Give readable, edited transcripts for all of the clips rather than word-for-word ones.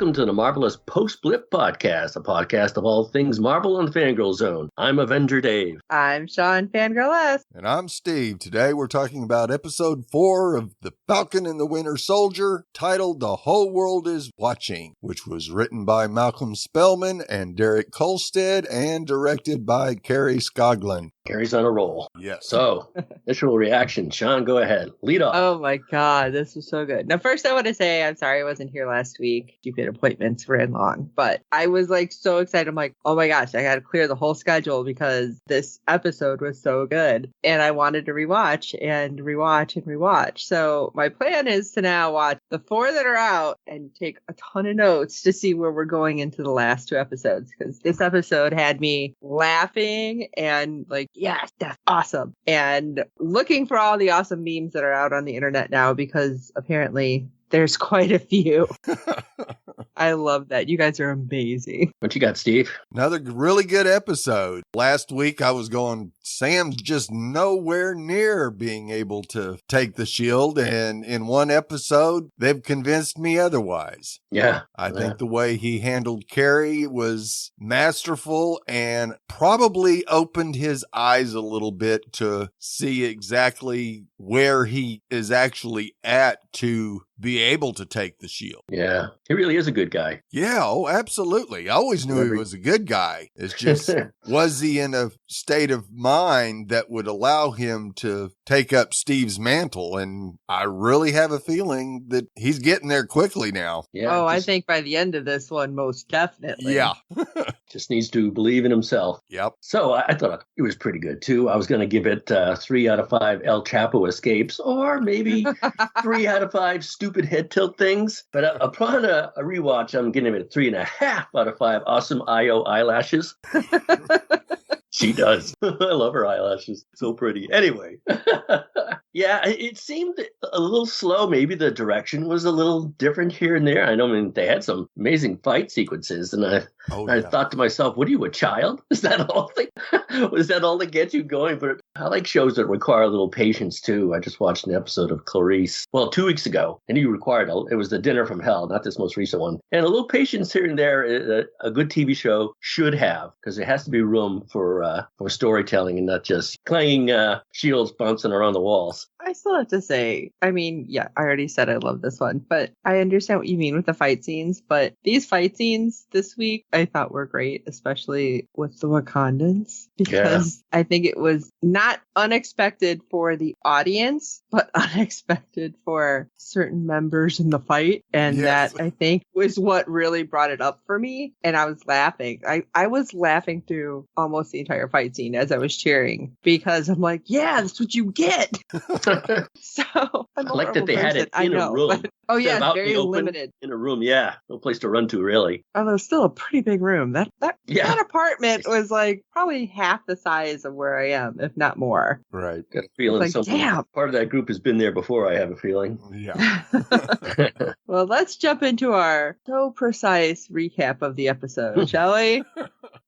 welcome to the Marvelous Post-Blip Podcast, a podcast of all things Marvel on the Fangirl Zone. I'm Avenger Dave. I'm Sean Fangirl S. And I'm Steve. Today we're talking about episode 4 of The Falcon and the Winter Soldier, titled The Whole World is Watching, which was written by Malcolm Spellman and Derek Kolstad and directed by Kerry Skoglund. Kerry's on a roll. Yes. So, initial reaction. Sean, go ahead. Lead off. Oh my God, this was so good. Now, first I want to say I'm sorry I wasn't here last week. Stupid appointments ran long, but I was like so excited. I'm like, oh my gosh, I got to clear the whole schedule because this episode was so good. And I wanted to rewatch and rewatch and rewatch. So my plan is to now watch the 4 that are out and take a ton of notes to see where we're going into the last 2 episodes. Because this episode had me laughing and like, yes, that's awesome. And looking for all the awesome memes that are out on the internet now because apparently there's quite a few. I love that. You guys are amazing. What you got, Steve? Another really good episode. Last week I was going, Sam's just nowhere near being able to take the shield. And in one episode, they've convinced me otherwise. Yeah. I think the way he handled Carrie was masterful and probably opened his eyes a little bit to see exactly where he is actually at to be able to take the shield. Yeah, he really is a good guy. Yeah, oh, absolutely. I always knew he was a good guy. It's just, was he in a state of mind that would allow him to take up Steve's mantle? And I really have a feeling that he's getting there quickly now. Yeah. I think by the end of this one, most definitely. Yeah. Just needs to believe in himself. Yep. So I thought it was pretty good, too. I was going to give it 3 out of 5 El Chapo escapes, or maybe 3 out of 5 stupid head tilt things. But upon a rewatch, I'm giving it 3.5 out of 5 awesome IO eyelashes. She does. I love her eyelashes. So pretty. Anyway. Yeah, it seemed a little slow. Maybe the direction was a little different here and there. I mean, they had some amazing fight sequences. And I thought to myself, what are you, a child? Is that all? Was that all that gets you going? But I like shows that require a little patience, too. I just watched an episode of Clarice, 2 weeks ago. And it was The Dinner from Hell, not this most recent one. And a little patience here and there, a good TV show should have, because there has to be room for storytelling and not just clanging shields bouncing around the walls. I still have to say, I mean, yeah, I already said I love this one, but I understand what you mean with the fight scenes. But these fight scenes this week, I thought were great, especially with the Wakandans, because I think it was not unexpected for the audience, but unexpected for certain members in the fight. And that, I think, was what really brought it up for me. And I was laughing. I was laughing through almost the entire fight scene as I was cheering, because I'm like, yeah, that's what you get. So I like that they had it in a room. But, very limited. In a room, yeah. No place to run to, really. Although it was still a pretty big room. That apartment was like probably half the size of where I am, if not more. Right. Got a feeling part of that group has been there before, I have a feeling. Yeah. Well, let's jump into our so precise recap of the episode, shall we?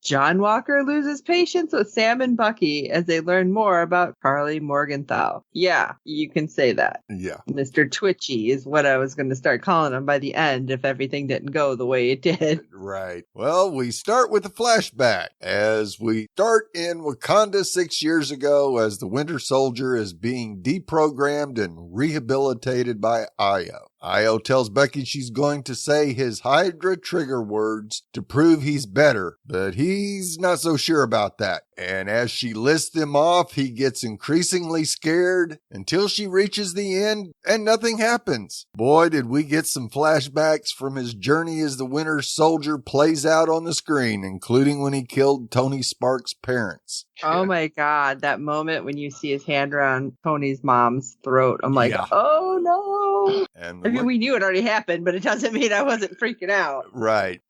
John Walker loses patience with Sam and Bucky as they learn more about Carly Morgenthau. Yeah, you can say that. Yeah. Mr. Twitchy is what I was going to start calling him by the end if everything didn't go the way it did. Right. Well, we start with a flashback as we start in Wakanda 6 years ago as the Winter Soldier is being deprogrammed and rehabilitated by Io. Io tells Bucky she's going to say his Hydra trigger words to prove he's better, but he's not so sure about that. And as she lists them off, he gets increasingly scared until she reaches the end and nothing happens. Boy, did we get some flashbacks from his journey as the Winter Soldier plays out on the screen, including when he killed Tony Stark's parents. Oh my God, that moment when you see his hand around Tony's mom's throat. I'm like, oh no. And we knew it already happened, but it doesn't mean I wasn't freaking out. Right.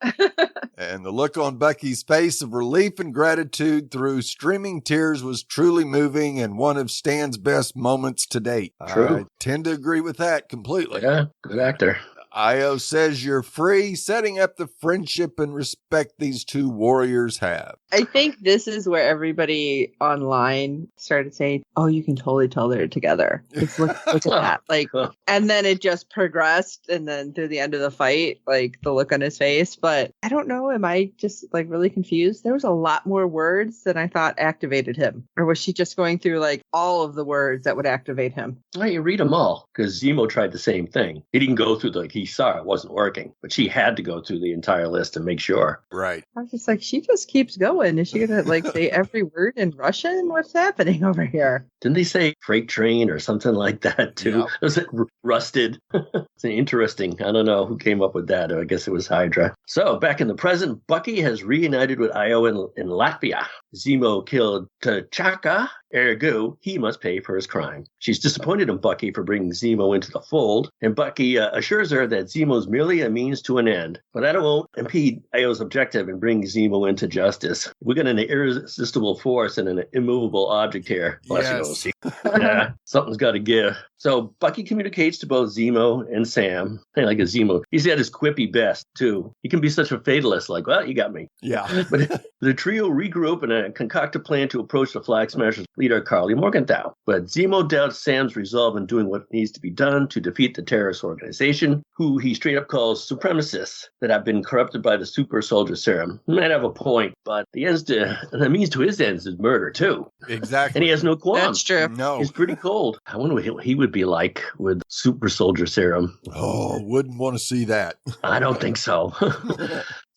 And the look on Bucky's face of relief and gratitude through streaming tears was truly moving and one of Stan's best moments to date. True. I tend to agree with that completely. Yeah, good actor. Io says you're free, setting up the friendship and respect these two warriors have. I think this is where everybody online started saying, oh, you can totally tell they're together. Just look at that. Like, and then it just progressed. And then through the end of the fight, like the look on his face. But I don't know. Am I just like really confused? There was a lot more words than I thought activated him. Or was she just going through like all of the words that would activate him? Well, you read them all because Zemo tried the same thing. He didn't go through he saw it wasn't working, but she had to go through the entire list to make sure. Right. I was just like, she just keeps going. Is she going to like say every word in Russian? What's happening over here? Didn't they say freight train or something like that too? Yep. Was it rusted? It's interesting. I don't know who came up with that. I guess it was Hydra. So back in the present, Bucky has reunited with Io in Latvia. Zemo killed T'Chaka, ergo, he must pay for his crime. She's disappointed in Bucky for bringing Zemo into the fold, and Bucky assures her that Zemo's merely a means to an end. But that won't impede Io's objective in bringing Zemo into justice. We got an irresistible force and an immovable object here. Yes. Yeah, something's got to give. So Bucky communicates to both Zemo and Sam. I like a Zemo. He's at his quippy best, too. He can be such a fatalist, like, well, you got me. Yeah. But the trio regroup and concoct a plan to approach the Flag Smashers leader, Carly Morgenthau. But Zemo doubts Sam's resolve in doing what needs to be done to defeat the terrorist organization, who he straight up calls supremacists that have been corrupted by the super soldier serum. He might have a point, but the means to his ends is murder, too. Exactly. And he has no qualms. That's true. No. He's pretty cold. I wonder what he would be like with super soldier serum. Oh, wouldn't want to see that. I don't think so.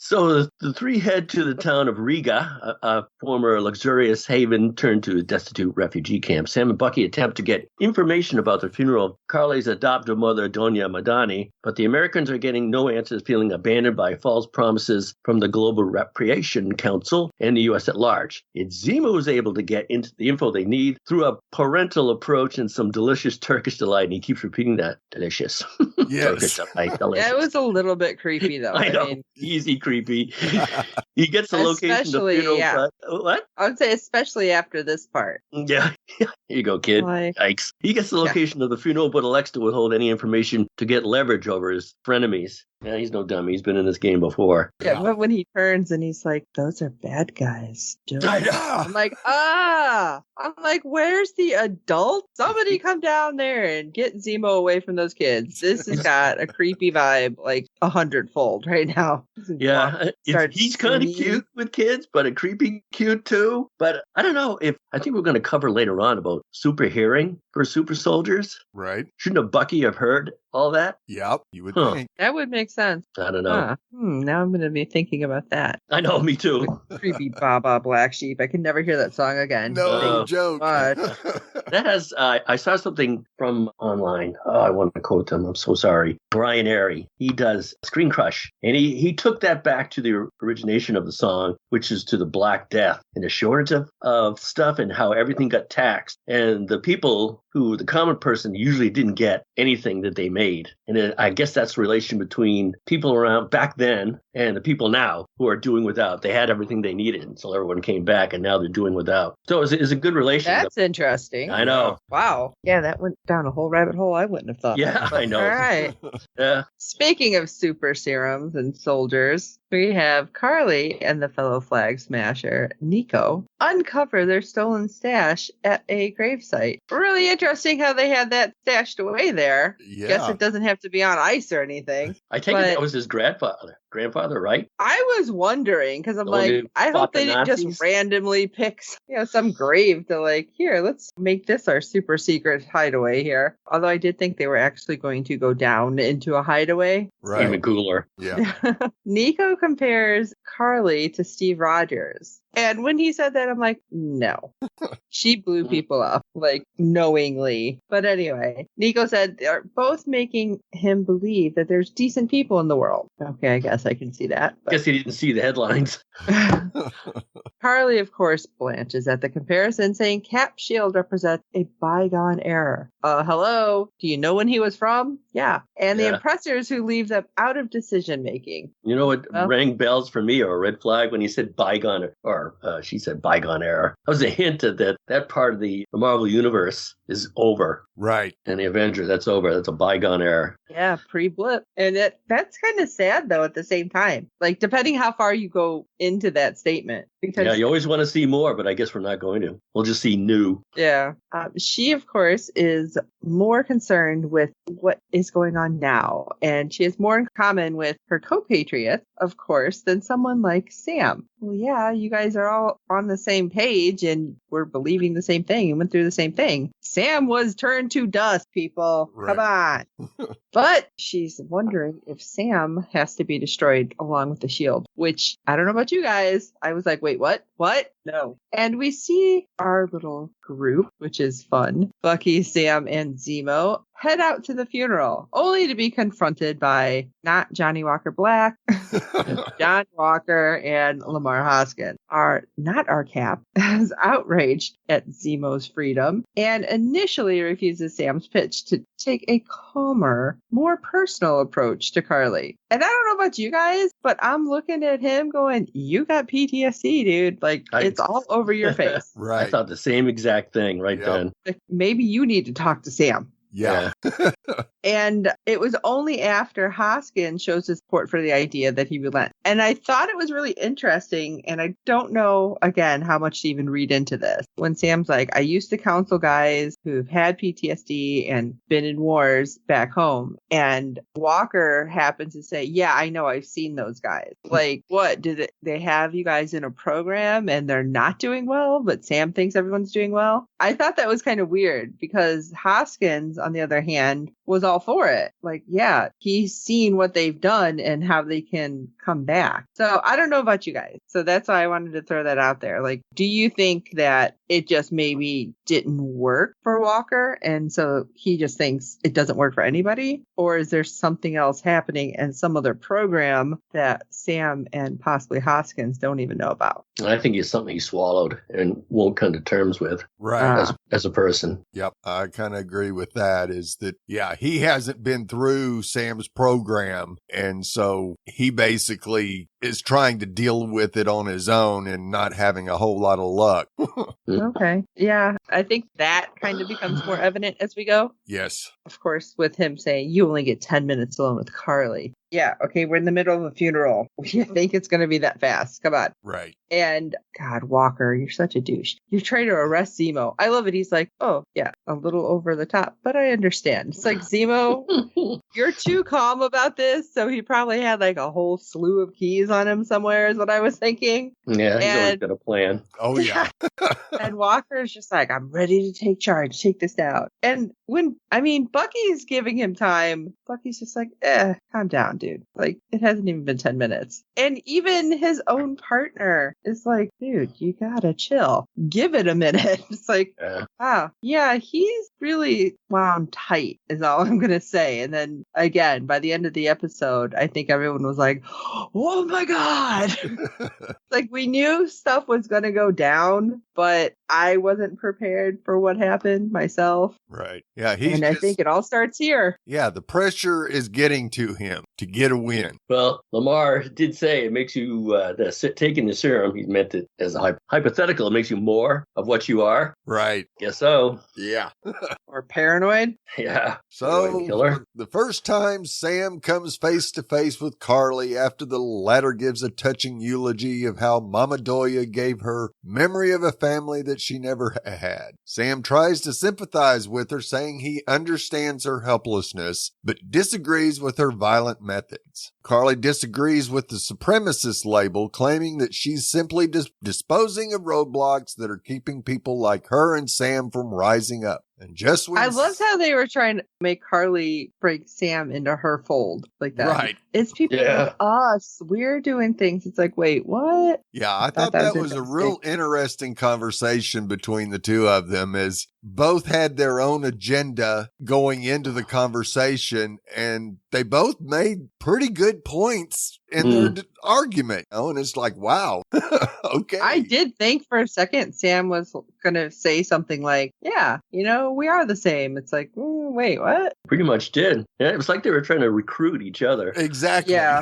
So the three head to the town of Riga, a former luxurious haven turned to a destitute refugee camp. Sam and Bucky attempt to get information about the funeral of Carly's adoptive mother, Doña Madani, but the Americans are getting no answers, feeling abandoned by false promises from the Global Reparation Council and the U.S. at large. It's Zemo who's able to get into the info they need through a parental approach and some delicious Turkish delight, and he keeps repeating that. Delicious. Yes. Turkish delight, delicious. Yeah, it was a little bit creepy, though. I know. Easy creepy. He gets the location of the funeral. Yeah. What? I would say especially after this part. Yeah. Here you go, kid. Like, Yikes. He gets the location of the funeral, but elects to withhold any information to get leverage over his frenemies. Yeah, he's no dummy. He's been in this game before. yeah, but when he turns and he's like, those are bad guys. I know. I'm like, where's the adult? Somebody come down there and get Zemo away from those kids. This has got a creepy vibe, like 100-fold right now. Yeah, he's kind of cute with kids, but a creepy cute too. But I don't know I think we're going to cover later on about super hearing for super soldiers. Right. Shouldn't a Bucky have heard all that? Yep. You would think. That would make sense. I don't know. Now I'm going to be thinking about that. I know, me too. Creepy Baba Black Sheep. I can never hear that song again. No joke. That has, I saw something from online. Oh, I want to quote him. I'm so sorry. Brian Airy. He does Screen Crush. And he took that back to the origination of the song, which is to the Black Death and the shortage of stuff and how everything got taxed. And the people who, the common person, usually didn't get anything that they made. And I guess that's the relation between people around back then and the people now who are doing without. They had everything they needed until everyone came back, and now they're doing without. So it's a good relation. That's interesting. I know. Wow. Yeah, that went down a whole rabbit hole I wouldn't have thought. Yeah, I know. All right. Yeah. Speaking of super serums and soldiers, we have Carly and the fellow flag smasher, Nico, uncover their stolen stash at a gravesite. Really interesting how they had that stashed away there. Yeah. Guess it doesn't have to be on ice or anything. I take it that was his grandfather, right? I was wondering, because I'm The one who like, I fought hope the they didn't Nazis? just randomly pick some grave to like, here, let's make this our super secret hideaway here. Although I did think they were actually going to go down into a hideaway. Right. Even cooler. Yeah. Nico compares Carly to Steve Rogers. And when he said that, I'm like, no. She blew people up, like, knowingly. But anyway, Nico said they're both making him believe that there's decent people in the world. Okay, I guess I can see that. Guess he didn't see the headlines. Carly, of course, blanches at the comparison, saying Cap's shield represents a bygone era. Hello? Do you know when he was from? Yeah. And the impressors who leave them out of decision making. You know what rang bells for me, or a red flag, when he said bygone, or she said bygone era? That was a hint that part of the Marvel Universe is over. Right. And the Avenger, that's over. That's a bygone era. Yeah, pre-blip. And that's kind of sad, though, at the same time. Like, depending how far you go into that statement. Because you always want to see more, but I guess we're not going to. We'll just see new. Yeah. She, of course, is more concerned with what is going on now. And she has more in common with her co-patriots, of course, than someone like Sam. Well, yeah, you guys are all on the same page and we're believing the same thing and went through the same thing. Sam was turned to dust, people. Right. Come on. But she's wondering if Sam has to be destroyed along with the shield, which I don't know about you guys. I was like, wait, what? What? No. And we see our little group, which is fun. Bucky, Sam, and Zemo head out to the funeral, only to be confronted by not Johnny Walker Black, John Walker, and Lamar Hoskin. Not our Cap, is outraged at Zemo's freedom and initially refuses Sam's pitch to take a calmer, more personal approach to Carly. And I don't know about you guys, but I'm looking at him going, you got PTSD, dude. Like, it's all over your face. Right. I thought the same exact thing then. Like, maybe you need to talk to Sam. Yeah. And it was only after Hoskin shows his support for the idea that he relent. And I thought it was really interesting. And I don't know, again, how much to even read into this. When Sam's like, I used to counsel guys who've had PTSD and been in wars back home. And Walker happens to say, yeah, I know, I've seen those guys. Like, what? Did they have you guys in a program and they're not doing well, but Sam thinks everyone's doing well? I thought that was kind of weird because Hoskins, on the other hand, was all for it. Like, yeah, he's seen what they've done and how they can come back. So I don't know about you guys. So that's why I wanted to throw that out there. Like, do you think that it just maybe didn't work for Walker and so he just thinks it doesn't work for anybody? Or is there something else happening and some other program that Sam and possibly Hoskins don't even know about? I think it's something he swallowed and won't come to terms with. Right. As a person. Yep. I kind of agree with that, is that, yeah, he hasn't been through Sam's program. And so he basically is trying to deal with it on his own and not having a whole lot of luck. Okay. Yeah. I think that kind of becomes more evident as we go. Yes. Of course, with him saying, you only get 10 minutes alone with Carly. Yeah, okay, we're in the middle of a funeral. You think it's going to be that fast? Come on. Right. And, God, Walker, you're such a douche. You're trying to arrest Zemo. I love it. He's like, oh, yeah, a little over the top, but I understand. It's like, Zemo, you're too calm about this, so he probably had like a whole slew of keys on him somewhere is what I was thinking. Yeah, he's always got a plan. Oh, yeah. And Walker's just like, I'm ready to take charge, take this down. And Bucky's giving him time. Bucky's just like, calm down, dude. Like, it hasn't even been 10 minutes. And even his own partner is like, dude, you gotta chill. Give it a minute. It's like, wow. Yeah, he's really wound tight is all I'm gonna say. And then again, by the end of the episode, I think everyone was like, oh my God. Like, we knew stuff was gonna go down, but I wasn't prepared for what happened myself. Right. Yeah. I think it all starts here. Yeah. The pressure is getting to him to get a win. Well, Lamar did say it makes you, taking the serum, he meant it as a hypothetical, it makes you more of what you are. Right. Guess so. Yeah. Or paranoid. Yeah. So killer. The first time Sam comes face to face with Carly after the latter gives a touching eulogy of how Mama Doya gave her memory of a family that she never had. Sam tries to sympathize with her, saying he understands her helplessness, but disagrees with her violent methods. Carly disagrees with the supremacist label, claiming that she's simply disposing of roadblocks that are keeping people like her and Sam from rising up. And just when I loved how they were trying to make Carly bring Sam into her fold like that. Right. It's people like us. We're doing things. It's like, wait, what? Yeah, I thought that was a real interesting conversation between the two of them, as both had their own agenda going into the conversation, and they both made pretty good points in their argument. And it's like, wow. Okay. I did think for a second Sam was going to say something like, yeah, we are the same. It's like, wait, what? Pretty much did. Yeah, it was like they were trying to recruit each other. Exactly. Yeah.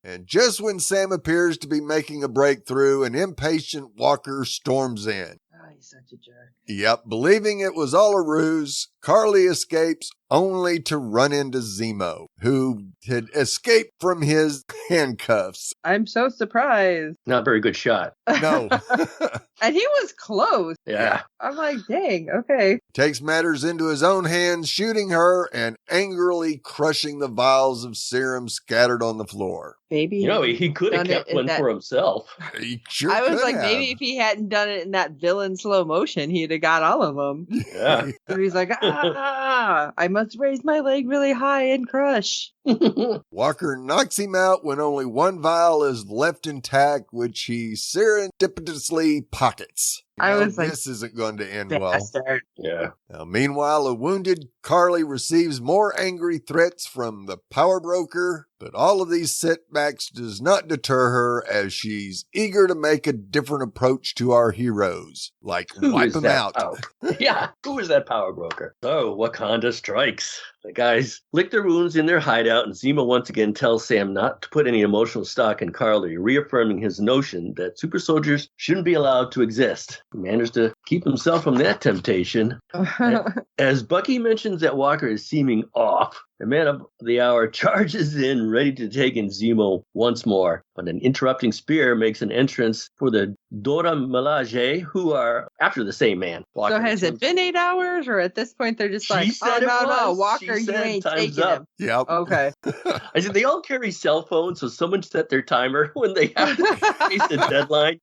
And just when Sam appears to be making a breakthrough, an impatient Walker storms in. Oh, he's such a jerk. Yep. Believing it was all a ruse, Carly escapes only to run into Zemo, who had escaped from his handcuffs. I'm so surprised. Not very good shot. No. And he was close. Yeah. I'm like, dang, okay. Takes matters into his own hands, shooting her and angrily crushing the vials of serum scattered on the floor. Maybe he could have kept one for himself. He sure I was could like, have. maybe if he hadn't done it in that villain slow motion, he'd have got all of them. Yeah. And he's like, I must raise my leg really high and crush. Walker knocks him out when only one vial is left intact, which he serendipitously pockets. I was like, this isn't going to end bastard. well. Yeah. Now, meanwhile, a wounded Carly receives more angry threats from the power broker, but all of these setbacks does not deter her as she's eager to make a different approach to our heroes, like wipe them out. Yeah, who is that power broker? So Wakanda strikes. The guys lick their wounds in their hideout, and Zemo once again tells Sam not to put any emotional stock in Carly, reaffirming his notion that super soldiers shouldn't be allowed to exist. He managed to keep himself from that temptation. As Bucky mentions that Walker is seeming off, the man of the hour charges in, ready to take in Zemo once more. But an interrupting spear makes an entrance for the Dora Milaje, who are after the same man. Walker so has it been 8 hours, or at this point they're just like, no, Walker, you ain't taking him. Yep. Okay. I said they all carry cell phones, so someone set their timer when they have to face the deadline.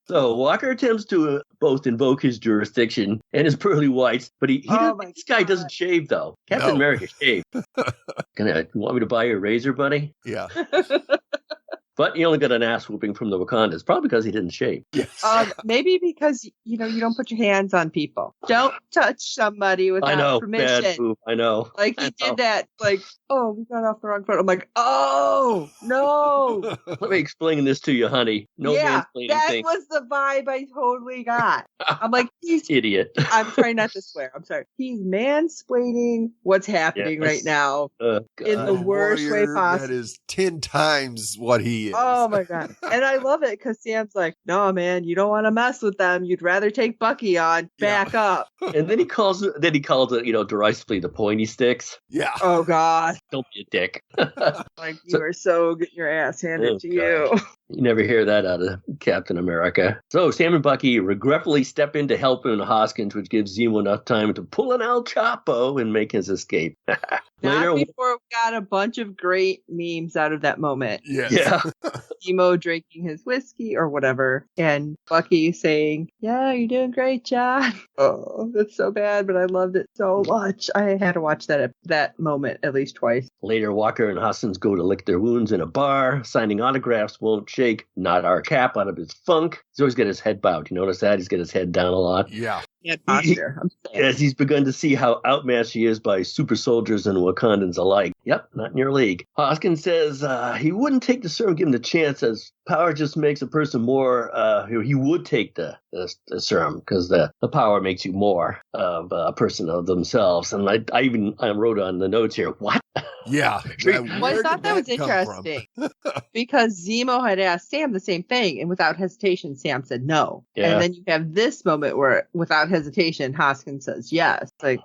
So Walker attempts to both invoke his jurisdiction and his pearly whites, but this guy doesn't shave, though. Captain America shaved. You want me to buy you a razor, buddy? Yeah. But he only got an ass whooping from the Wakandas, probably because he didn't shave. Yes. Maybe because, you don't put your hands on people. Don't touch somebody without permission. Bad move. I know. Like, he did that, like, oh, we got off the wrong foot. I'm like, oh, no. Let me explain this to you, honey. No mansplaining that thing. was the vibe I totally got. I'm like, he's idiot. I'm trying not to swear. I'm sorry. He's mansplaining what's happening right now in the worst way possible. That is 10 times what he is. Oh my God. And I love it because Sam's like, no, man, you don't want to mess with them. You'd rather take Bucky on. Back up. And then he calls it, derisively the pointy sticks. Yeah. Oh God. Don't be a dick. Like, you are so getting your ass handed to you. You never hear that out of Captain America. So Sam and Bucky regretfully step in to help him Hoskins, which gives Zemo enough time to pull an El Chapo and make his escape. Not before we got a bunch of great memes out of that moment. Yes. Yeah. Zemo drinking his whiskey or whatever, and Bucky saying, yeah, you're doing great, John. Oh, that's so bad, but I loved it so much. I had to watch that moment at least twice. Later, Walker and Hoskins go to lick their wounds in a bar. Signing autographs won't shake not our Cap out of his funk. He's always got his head bowed. You notice that? He's got his head down a lot. Yeah. Posture. As he's begun to see how outmatched he is by super soldiers and Wakandans alike. Yep, not in your league. Hoskins says he wouldn't take the serum given the chance, as power just makes a person more, he would take the serum because the power makes you more of a person of themselves. And I wrote on the notes here, what? Yeah. Well, I thought that was interesting because Zemo had asked Sam the same thing, and without hesitation, Sam said no. Yeah. And then you have this moment where, without hesitation, Hoskins says yes. Like,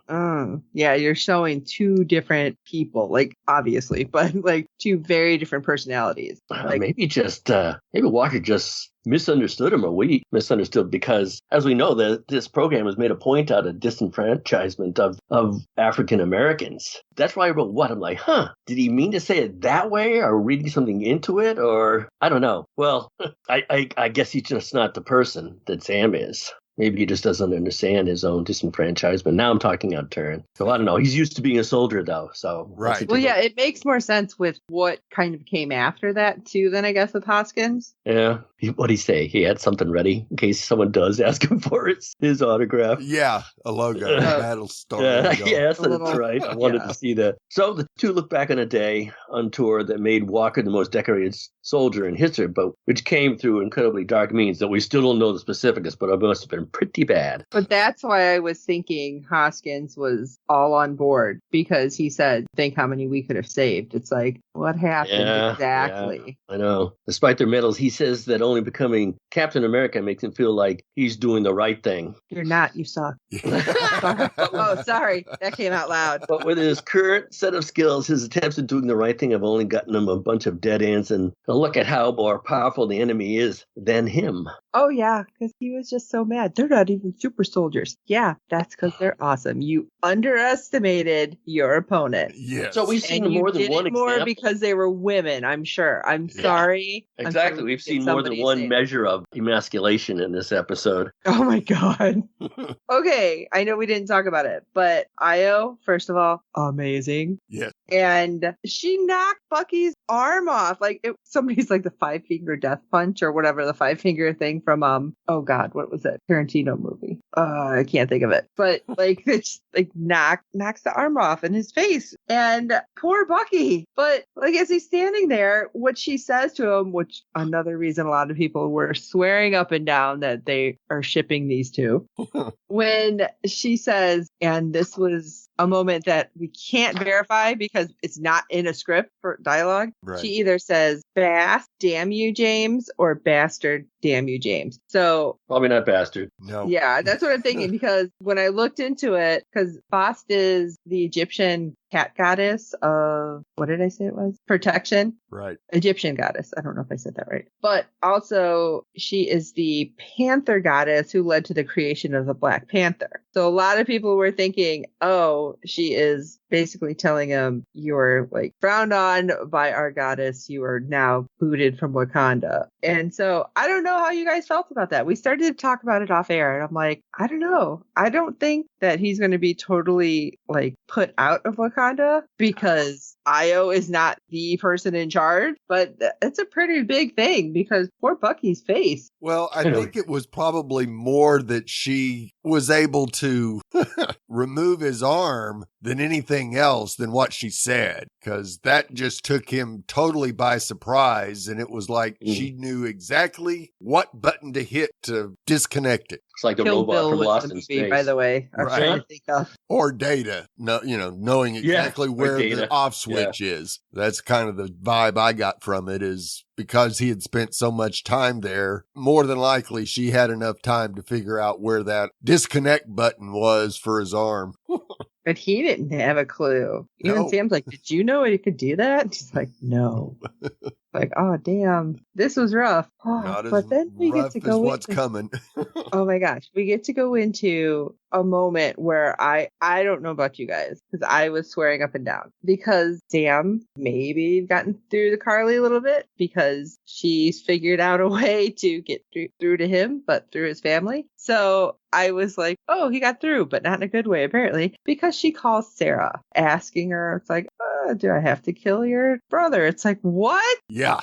yeah, you're showing two different people, like, obviously, but like two very different personalities. Like, maybe Walker just misunderstood him, or we misunderstood, because as we know, this program has made a point out of disenfranchisement of African Americans. That's why I wrote what? I'm like, did he mean to say it that way, or reading something into it, or I don't know. Well, I guess he's just not the person that Sam is. Maybe he just doesn't understand his own disenfranchisement. Now I'm talking out of turn. So I don't know. He's used to being a soldier, though. So Right. Well, yeah, it makes more sense with what kind of came after that, too, than I guess with Hoskins. Yeah. What'd he say? He had something ready in case someone does ask him for his autograph. Yeah, a logo. Battle Star. Yes, that's right. I wanted to see that. So the two look back on a day on tour that made Walker the most decorated soldier in history, but which came through incredibly dark means that we still don't know the specifics, but it must have been pretty bad. But that's why I was thinking Hoskins was all on board, because he said, think how many we could have saved. It's like, what happened exactly? Yeah, I know. Despite their medals, he says that only becoming Captain America makes him feel like he's doing the right thing. You're not. You suck. Oh, sorry. That came out loud. But with his current set of skills, his attempts at doing the right thing have only gotten him a bunch of dead ends. And look at how more powerful the enemy is than him. Oh, yeah, because he was just so mad. They're not even super soldiers. Yeah, that's because they're awesome. You underestimated your opponent. Yes. So we've seen more than one example. More because they were women, I'm sure. I'm sorry. Exactly. We've seen more than one measure of emasculation in this episode. Oh, my God. Okay, I know we didn't talk about it, but Io, first of all, amazing. Yes. And she knocked Bucky's arm off. Like, somebody's like the 5-finger death punch or whatever, the 5-finger thing from, oh God, what was that Tarantino movie? I can't think of it. But like, it's like knocks the arm off in his face. And poor Bucky. But like, as he's standing there, what she says to him, which another reason a lot of people were swearing up and down that they are shipping these two, when she says, and this was a moment that we can't verify because it's not in a script for dialogue. Right. She either says, Bass, damn you, James, or bastard, damn you, James. So probably not bastard. No. Yeah, that's what I'm thinking, because when I looked into it, because Bast is the Egyptian cat goddess of, what did I say it was? Protection. Right. Egyptian goddess. I don't know if I said that right. But also, she is the panther goddess who led to the creation of the Black Panther. So a lot of people were thinking, oh, she is basically telling him, you're like frowned on by our goddess. You are now booted from Wakanda. And so I don't know how you guys felt about that. We started to talk about it off air, and I'm like, I don't know. I don't think that he's going to be totally like put out of Wakanda because Io is not the person in charge, but it's a pretty big thing because poor Bucky's face. Well, I think it was probably more that she was able to remove his arm than anything else than what she said, because that just took him totally by surprise. And it was like she knew exactly what button to hit to disconnect it. It's like the Kill robot Bill from was Lost the in movie, Space. by the way. I'm Right. trying to think of. Or Data, no, knowing exactly where the off switch is. That's kind of the vibe I got from it, is because he had spent so much time there, more than likely she had enough time to figure out where that disconnect button was for his arm. But he didn't have a clue. Even No. Sam's like, did you know he could do that? He's like, no. Like, oh, damn. This was rough. Oh, Not but as then we get rough to as go what's into, coming. oh my gosh, we get to go into a moment where I don't know about you guys, because I was swearing up and down because Sam maybe gotten through to Carly a little bit because she's figured out a way to get through to him, but through his family. So I was like, oh, he got through, but not in a good way, apparently, because she calls Sarah, asking her, it's like, do I have to kill your brother? It's like, what? Yeah.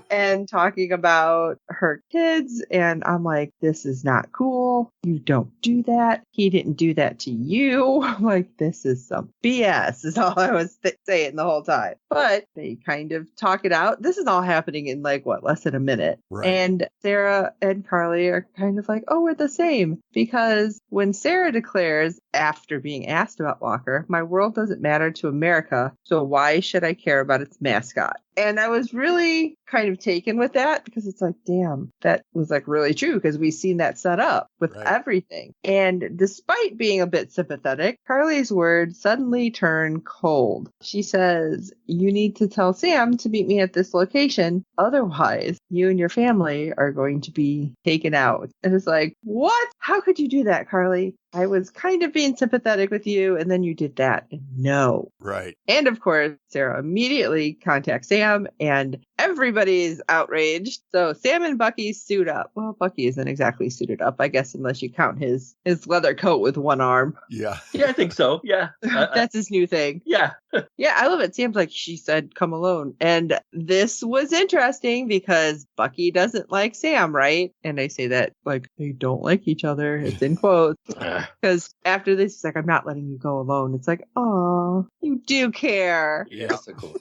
And talking about her kids. And I'm like, this is not cool. You don't do that. He didn't do that to you. I'm like, this is some BS is all I was saying the whole time. But they kind of talk it out. This is all happening in like, less than a minute. Right. And Sarah and Carly are kind of like, oh, we're the same. Because when Sarah declares, after being asked about Walker, my world doesn't matter to America, so why should I care about its mascot? And I was really kind of taken with that because it's like, damn, that was like really true because we've seen that set up with everything. And despite being a bit sympathetic, Carly's words suddenly turn cold. She says, you need to tell Sam to meet me at this location. Otherwise, you and your family are going to be taken out. And it's like, what? How could you do that, Carly? I was kind of being sympathetic with you, and then you did that. No. Right. And of course, Sarah immediately contacts Sam and everybody's outraged. So Sam and Bucky suit up. Well, Bucky isn't exactly suited up, I guess, unless you count his leather coat with one arm. Yeah. Yeah, I think so. Yeah. That's his new thing. Yeah. Yeah, I love it. Sam's like, she said, come alone. And this was interesting because Bucky doesn't like Sam, right? And I say that like they don't like each other. It's in quotes. Because after this, he's like, I'm not letting you go alone. It's like, oh, you do care. Yeah. So cool.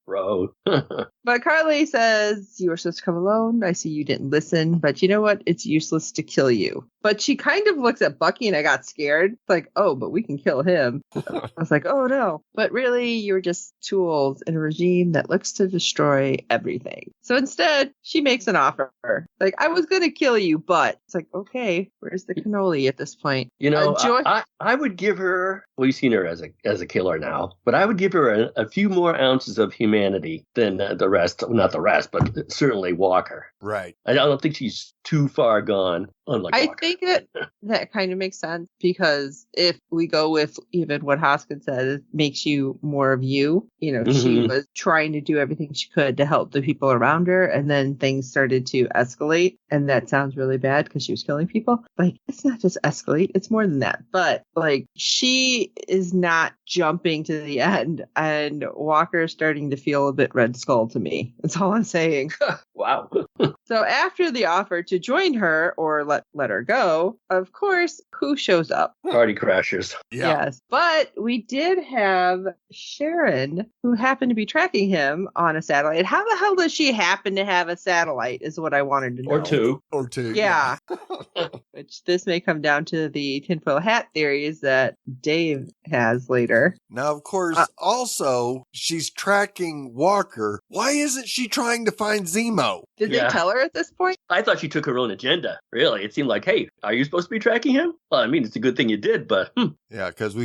Bro. But Carly says, you were supposed to come alone. I see you didn't listen, but you know what? It's useless to kill you. But she kind of looks at Bucky and I got scared. It's like, oh, but we can kill him. I was like, oh no. But really, you're just tools in a regime that looks to destroy everything. So instead, she makes an offer. Like, I was going to kill you, but it's like, okay, where's the cannoli at this point? You know, I would give her, well, you've seen her as a killer now, but I would give her a few more ounces of humanity than the rest. Not the rest, but certainly Walker. Right. I don't think she's too far gone, unlike Walker. I think that kind of makes sense because if we go with even what Hoskins said, it makes you more of you. You know, she was trying to do everything she could to help the people around her, and then things started to escalate. And that sounds really bad because she was killing people. Like, it's not just escalate, it's more than that. But like, she is not jumping to the end, and Walker is starting to feel a bit Red Skull to me. That's all I'm saying. Wow. So after the offer to join her or let her go, of course, who shows up? Party crashers. Yeah. Yes. But we did have Sharon, who happened to be tracking him on a satellite. How the hell does she happen to have a satellite is what I wanted to know. Or two. Yeah. Which this may come down to the tinfoil hat theories that Dave has later. Now, of course, also, she's tracking Walker. Why isn't she trying to find Zemo? Did they tell her at this point? I thought she took her own agenda. Really, it seemed like, hey, are you supposed to be tracking him? Well, I mean, it's a good thing you did, but Yeah, because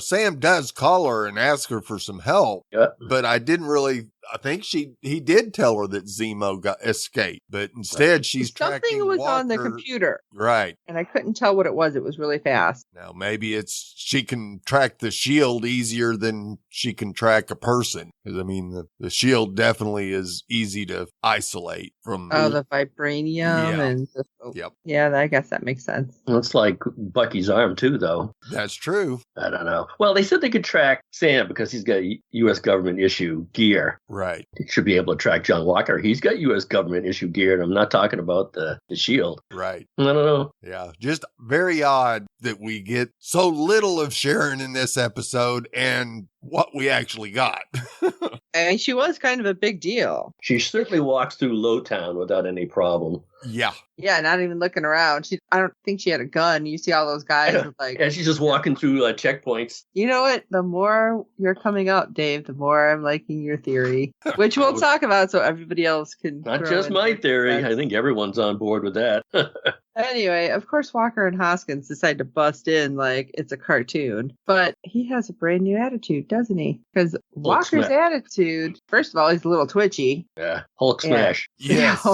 Sam does call her and ask her for some help. Yeah. But I think he did tell her that Zemo got escaped, but instead she's tracking something was Walker. on the computer. Right. And I couldn't tell what it was. It was really fast. Now, maybe she can track the shield easier than she can track a person. Because, I mean, the shield definitely is easy to isolate from. Oh, the vibranium. Yeah. And Yep. Yeah, I guess that makes sense. looks like Bucky's arm too, though. That's true. I don't know. Well, they said they could track Sam because he's got U.S. government issue gear. Right. They should be able to track John Walker. He's got U.S. government issue gear, and I'm not talking about the shield. Right. I don't know. Yeah. Just very odd that we get so little of Sharon in this episode and what we actually got. And she was kind of a big deal. She certainly walks through Lowtown without any problem. Yeah. Yeah, not even looking around. I don't think she had a gun. You see all those guys with like... And she's just walking through checkpoints. You know what? The more you're coming out, Dave, the more I'm liking your theory, which we'll talk about so everybody else can... Not just my theory. I think everyone's on board with that. Anyway, of course, Walker and Hoskins decide to bust in like it's a cartoon. But he has a brand new attitude, doesn't he? Because Walker's attitude, first of all, he's a little twitchy. Yeah. Hulk smash. Yes.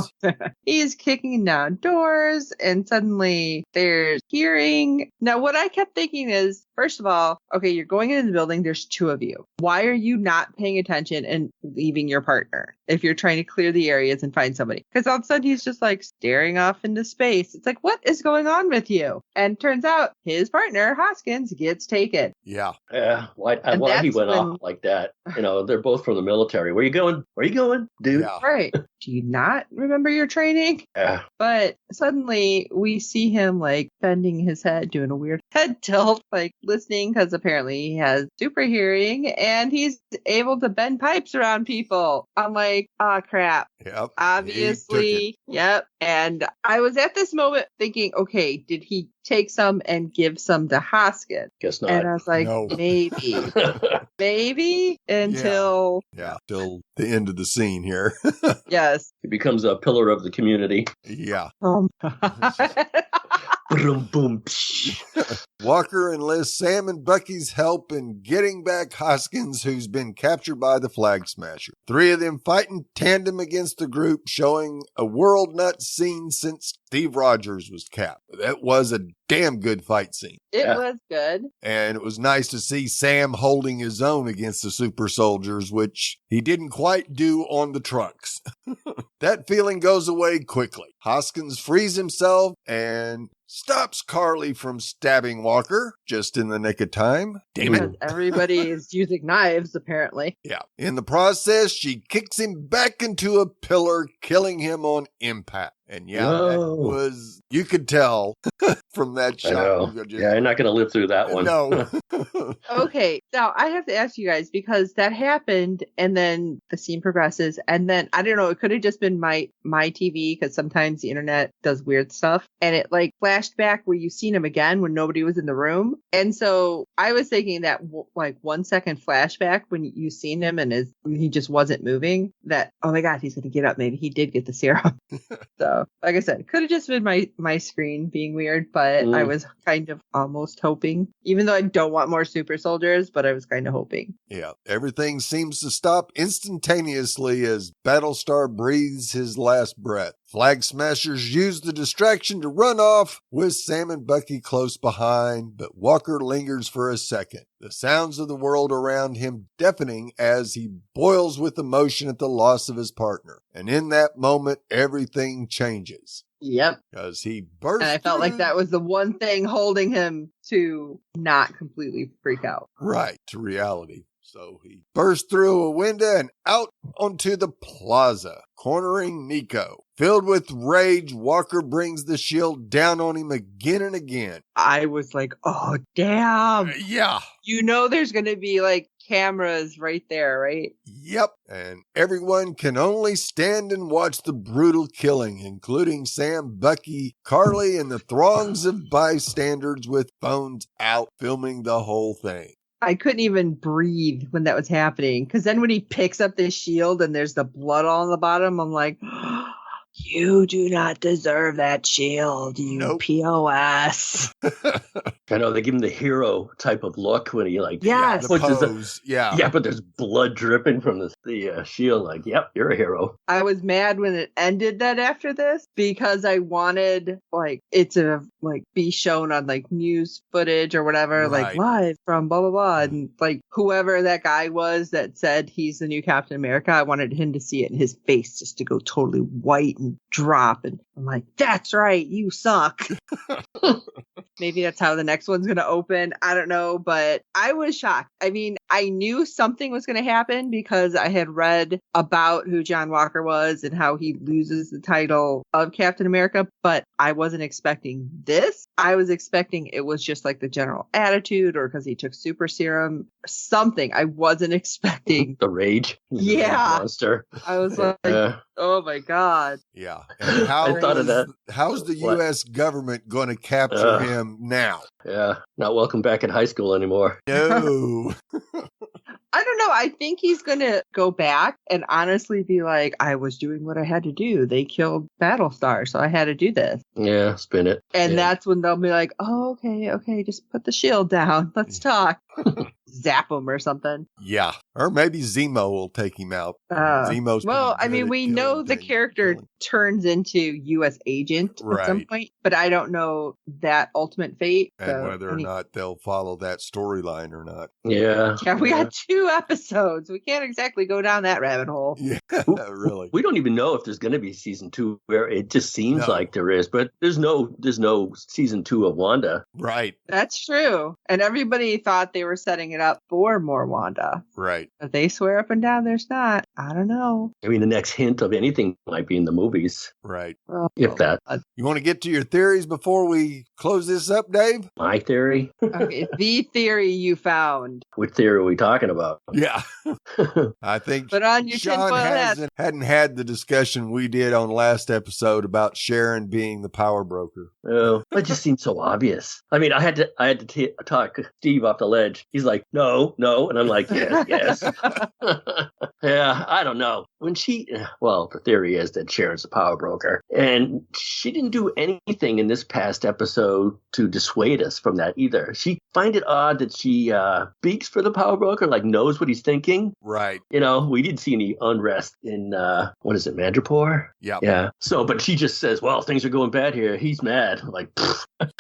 He's kicking down doors, and suddenly there's hearing. Now, what I kept thinking is, first of all, okay, you're going into the building, there's two of you. Why are you not paying attention and leaving your partner if you're trying to clear the areas and find somebody? Because all of a sudden he's just like staring off into space. It's like, what is going on with you? And turns out his partner, Hoskins, gets taken. Yeah. Yeah. Why he went off like that? You know, they're both from the military. Where you going? Where you going, dude? Yeah. Right. Do you not remember your training? Yeah. But suddenly we see him like bending his head, doing a weird head tilt, like listening because apparently he has super hearing and he's able to bend pipes around people. I'm like, oh crap. Yep. Obviously. Yep. And I was at this moment thinking, okay, did he take some and give some to Hoskins? Guess not. And I was like, No. maybe. Maybe until... Yeah. Till the end of the scene here. Yes. He becomes a pillar of the community. Yeah. Oh, Boom, boom, psh. Walker enlists Sam and Bucky's help in getting back Hoskins, who's been captured by the Flag Smasher. Three of them fight in tandem against the group, showing a world not seen since Steve Rogers was capped. That was a damn good fight scene. It was good. And it was nice to see Sam holding his own against the super soldiers, which he didn't quite do on the trucks. That feeling goes away quickly. Hoskins frees himself and stops Carly from stabbing Walker just in the nick of time. Damn it. Because everybody is using knives, apparently. Yeah. In the process, she kicks him back into a pillar, killing him on impact. And yeah, that was, you could tell from that shot. Yeah, I'm not going to live through that one. No. Okay, now I have to ask you guys, because that happened and then the scene progresses and then, I don't know, it could have just been my TV, because sometimes the internet does weird stuff, and it like flashed back where you seen him again when nobody was in the room. And so I was thinking that like 1 second flashback when you seen him and he just wasn't moving, that, oh my God, he's going to get up. Maybe he did get the serum. So like I said, it could have just been my screen being weird, but I was kind of almost hoping, even though I don't want more super soldiers, but I was kind of hoping. Yeah, everything seems to stop instantaneously as Battlestar breathes his last breath. Flag Smashers use the distraction to run off with Sam and Bucky close behind, but Walker lingers for a second. The sounds of the world around him deafening as he boils with emotion at the loss of his partner. And in that moment, everything changes. Yep. Because he burst. And I felt like that was the one thing holding him to not completely freak out. Right, to reality. So he burst through a window and out onto the plaza, cornering Nico. Filled with rage, Walker brings the shield down on him again and again. I was like, oh, damn. Yeah. You know there's going to be like cameras right there, right? Yep. And everyone can only stand and watch the brutal killing, including Sam, Bucky, Carly, and the throngs of bystanders with phones out filming the whole thing. I couldn't even breathe when that was happening, because then when he picks up the shield and there's the blood all on the bottom, I'm like, you do not deserve that shield, you POS. I know, they give him the hero type of look when he like yes. punches pose. Yeah, but there's blood dripping from the shield. Like, yep, you're a hero. I was mad when it ended that after this, because I wanted like it to like be shown on like news footage or whatever, like live from blah blah blah, and like whoever that guy was that said he's the new Captain America, I wanted him to see it in his face just to go totally white and drop, and I'm like, that's right, you suck. Maybe that's how the next one's going to open. I don't know, but I was shocked. I mean, I knew something was going to happen because I had read about who John Walker was and how he loses the title of Captain America, but I wasn't expecting this. I was expecting it was just like the general attitude, or because he took super serum, something. I wasn't expecting the rage. Yeah. Monster. I was like, oh my God. Yeah. And I thought of that. How's the U.S. government going to capture him now? Yeah. Not welcome back in high school anymore. No. I don't know. I think he's going to go back and honestly be like, I was doing what I had to do. They killed Battlestar, so I had to do this. Yeah, spin it. And that's when they'll be like, oh, okay, just put the shield down. Let's talk. Zap him or something. Yeah. Or maybe Zemo will take him out. Zemo's well, I mean, we know the character turns into U.S. agent at some point, but I don't know that ultimate fate. And whether or not they'll follow that storyline or not. Yeah. Yeah, we got 2 episodes. We can't exactly go down that rabbit hole. Yeah, really. We don't even know if there's going to be season 2, where it just seems like there is, but there's no season 2 of Wanda. Right. That's true. And everybody thought they were setting it up for more Wanda. Right. But they swear up and down there's not. I don't know. I mean, the next hint of anything might be in the movies. Right. If that. You want to get to your theories before we close this up, Dave? My theory? Okay, the theory you found. What theory are we talking about? Yeah. I think Put on your Sean hadn't had the discussion we did on last episode about Sharon being the power broker. Oh, that just seems so obvious. I mean, I had to talk Steve off the ledge. He's like, no. And I'm like, yes. Yeah, I don't know. The theory is that Sharon's a power broker. And she didn't do anything in this past episode episode to dissuade us from that either. She find it odd that she speaks for the power broker, like knows what he's thinking. Right. You know, we didn't see any unrest in, what is it, Madripoor? Yep. Yeah. So, but she just says, well, things are going bad here. He's mad. Like,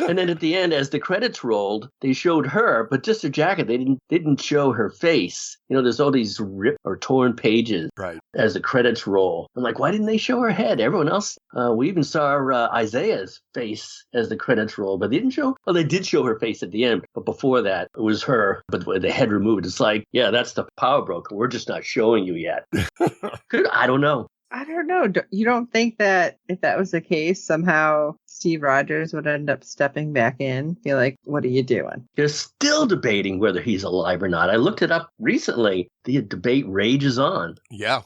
and then at the end, as the credits rolled, they showed her, but just her jacket. They didn't show her face. You know, there's all these ripped or torn pages Right. as the credits roll. I'm like, why didn't they show her head? Everyone else, we even saw Isaiah's face as the credits roll, but they didn't show, well, they did show her face at the end, but before that, it was her, but with the head removed. It's like, yeah, that's the power broker. We're just not showing you yet. I don't know. I don't know. You don't think that if that was the case, somehow Steve Rogers would end up stepping back in? Be like, what are you doing? They're still debating whether he's alive or not. I looked it up recently. The debate rages on. Yeah.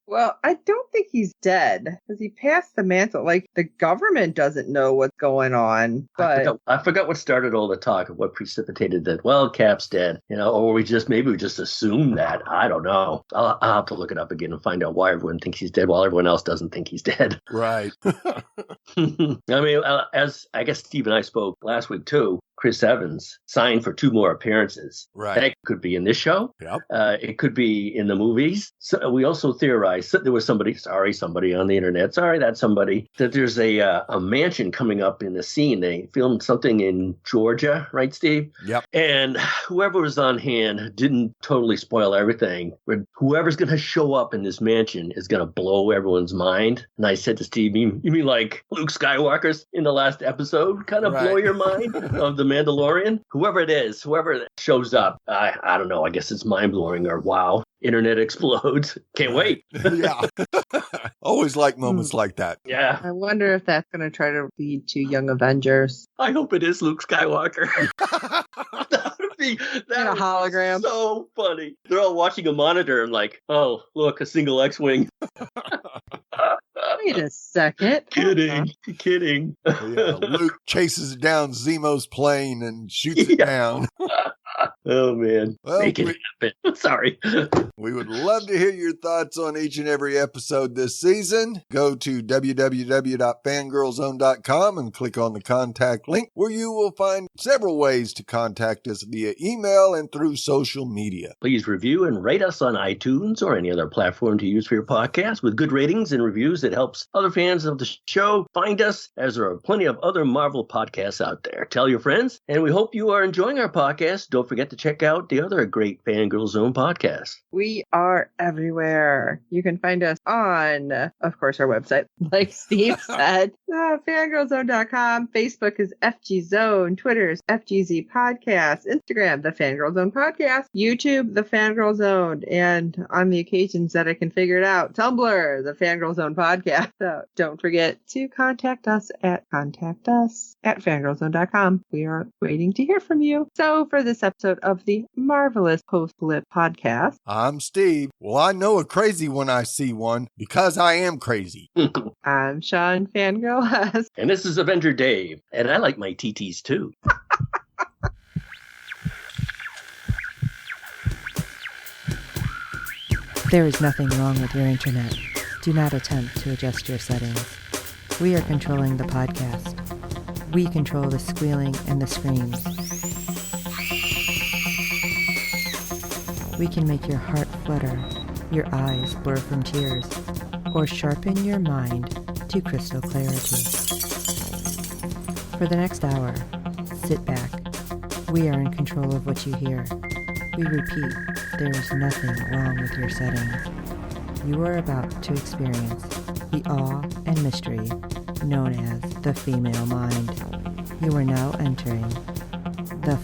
Well, I don't think he's dead because he passed the mantle. Like, the government doesn't know what's going on. But I forgot what started all the talk of what precipitated that. Well, Cap's dead, you know, or maybe we just assume that. I don't know. I'll have to look it up again and find out why everyone thinks he's dead while everyone else doesn't think he's dead. Right. I mean, as I guess Steve and I spoke last week too, Chris Evans signed for 2 more appearances. Right. That could be in this show. Yep. It could be in the movies. So we also theorized there was somebody on the internet, that there's a mansion coming up in the scene. They filmed something in Georgia, right, Steve? Yep. And whoever was on hand didn't totally spoil everything. But whoever's going to show up in this mansion is going to blow everyone's mind. And I said to Steve, you mean like Luke Skywalker's in the last episode kind of blow your mind of the Mandalorian? Whoever shows up, I don't know. I guess it's mind-blowing or wow. Internet explodes. Can't wait. Yeah. Always like moments like that. Yeah. I wonder if that's going to try to lead to Young Avengers. I hope it is Luke Skywalker. That would be in a hologram. So funny. They're all watching a monitor and like, oh, look, a single X-Wing. Wait a second. Kidding. Yeah, Luke chases down Zemo's plane and shoots it down. Oh, man. Well, Make it happen. Sorry. We would love to hear your thoughts on each and every episode this season. Go to www.fangirlzone.com and click on the contact link, where you will find several ways to contact us via email and through social media. Please review and rate us on iTunes or any other platform to use for your podcast. With good ratings and reviews, it helps other fans of the show find us, as there are plenty of other Marvel podcasts out there. Tell your friends, and we hope you are enjoying our podcast. Don't forget to check out the other great Fangirl Zone podcasts. We are everywhere. You can find us on, of course, our website, like Steve said, fangirlzone.com. Facebook is FG Zone. Twitter is FGZ Podcast. Instagram, The Fangirl Zone Podcast. YouTube, The Fangirl Zone. And on the occasions that I can figure it out, Tumblr, The Fangirl Zone Podcast. So don't forget to contact us at fangirlzone.com. We are waiting to hear from you. So for this episode of the Marvelous Post-Blip Podcast, I'm Steve. Well, I know a crazy when I see one, because I am crazy. I'm Sean Fangirl. And this is Avenger Dave. And I like my TTs too. There is nothing wrong with your internet. Do not attempt to adjust your settings. We are controlling the podcast. We control the squealing and the screams. We can make your heart flutter, your eyes blur from tears, or sharpen your mind to crystal clarity. For the next hour, sit back. We are in control of what you hear. We repeat, there is nothing wrong with your settings. You are about to experience the awe and mystery known as the female mind. You are now entering the